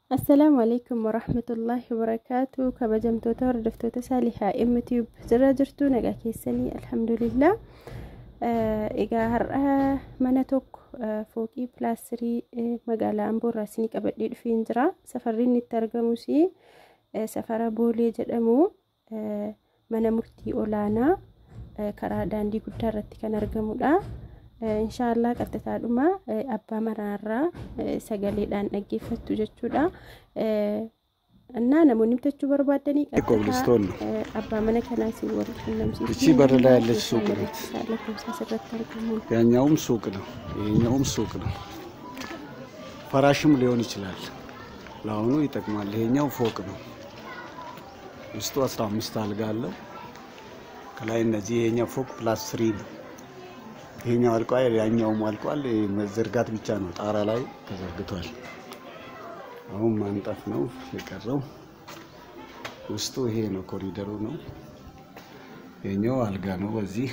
السلام عليكم ورحمة الله وبركاته. كبجمتوتا وردفتوتا سالحة يوتيوب زراجرتو نجا كيسني الحمد لله. إيجا هرأة مناتوك فوقي بلاسري مقالة أمبور راسني كبدير فينجرا سفرين الترجموسي سفر بولي جدمو منا مرتي أولانا كرادان دي قدرتي كنرجمو دا إن شاء الله كتتعلم أبا مرارا سجلي دان أجيفت تجتودا أنا مني بتجبر بعدني كوبلستون أبا منا كنا سوور نمشي بتشي برا لا للسوق لكم ساسرة تركمون يعني يوم سوقنا يوم سوقنا فراشم ليون يشلال لاونو يتكمل هنا فوقنا مستوى 15 قال له كلاين نجي هنا فوق بلاس 3 ይሄኛው አልቋል ያኛውም አልቋል መዘርጋት ብቻ ነው ጣራ ላይ ተዘርግቷል አሁን ማንጠፍ ነው የቀረው ውስጡ ይሄ ነው ኮሪደሩ ነው ይሄኛው አልጋ ነው በዚህ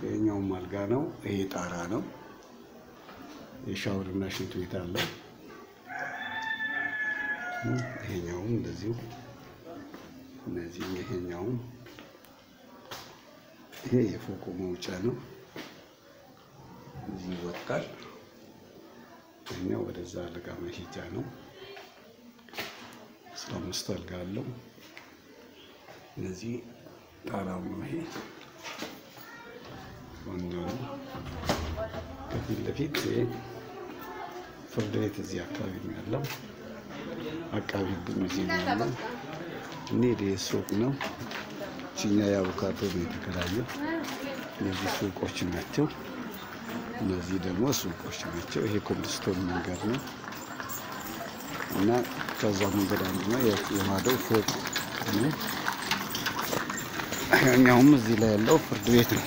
ይሄኛውም አልጋ ነው ይሄ ጣራ ነው የሻወርና ሽንት ቤት አለ ይሄኛውም እንደዚሁ እነዚህ ይሄኛውም ይሄ የፎቁ መውጫ ነው እዚህ ወጣል እኛው ወደዛ አልጋ መሄጃ ነው 15 አልጋ አለው እዚህ ጣራው ነው ይሄ ወንዶው ከፊት ለፊት ፍርድ ቤት እዚህ አካባቢ ነው ያለው አካባቢ እዚህ ነው ያለው እንዴ ሱቅ ነው ቺኛ ያውካቶ ነው የተከራየው እነዚህ ሱቆች ናቸው እነዚህ ደግሞ ሱቆች ናቸው ይሄ ኮብልስቶን መንገድ ነው እና ከዛ መንገድ አንዱ ነው የማደው ፎቅ ነው ያኛውም እዚህ ላይ ያለው ፍርድ ቤት ነው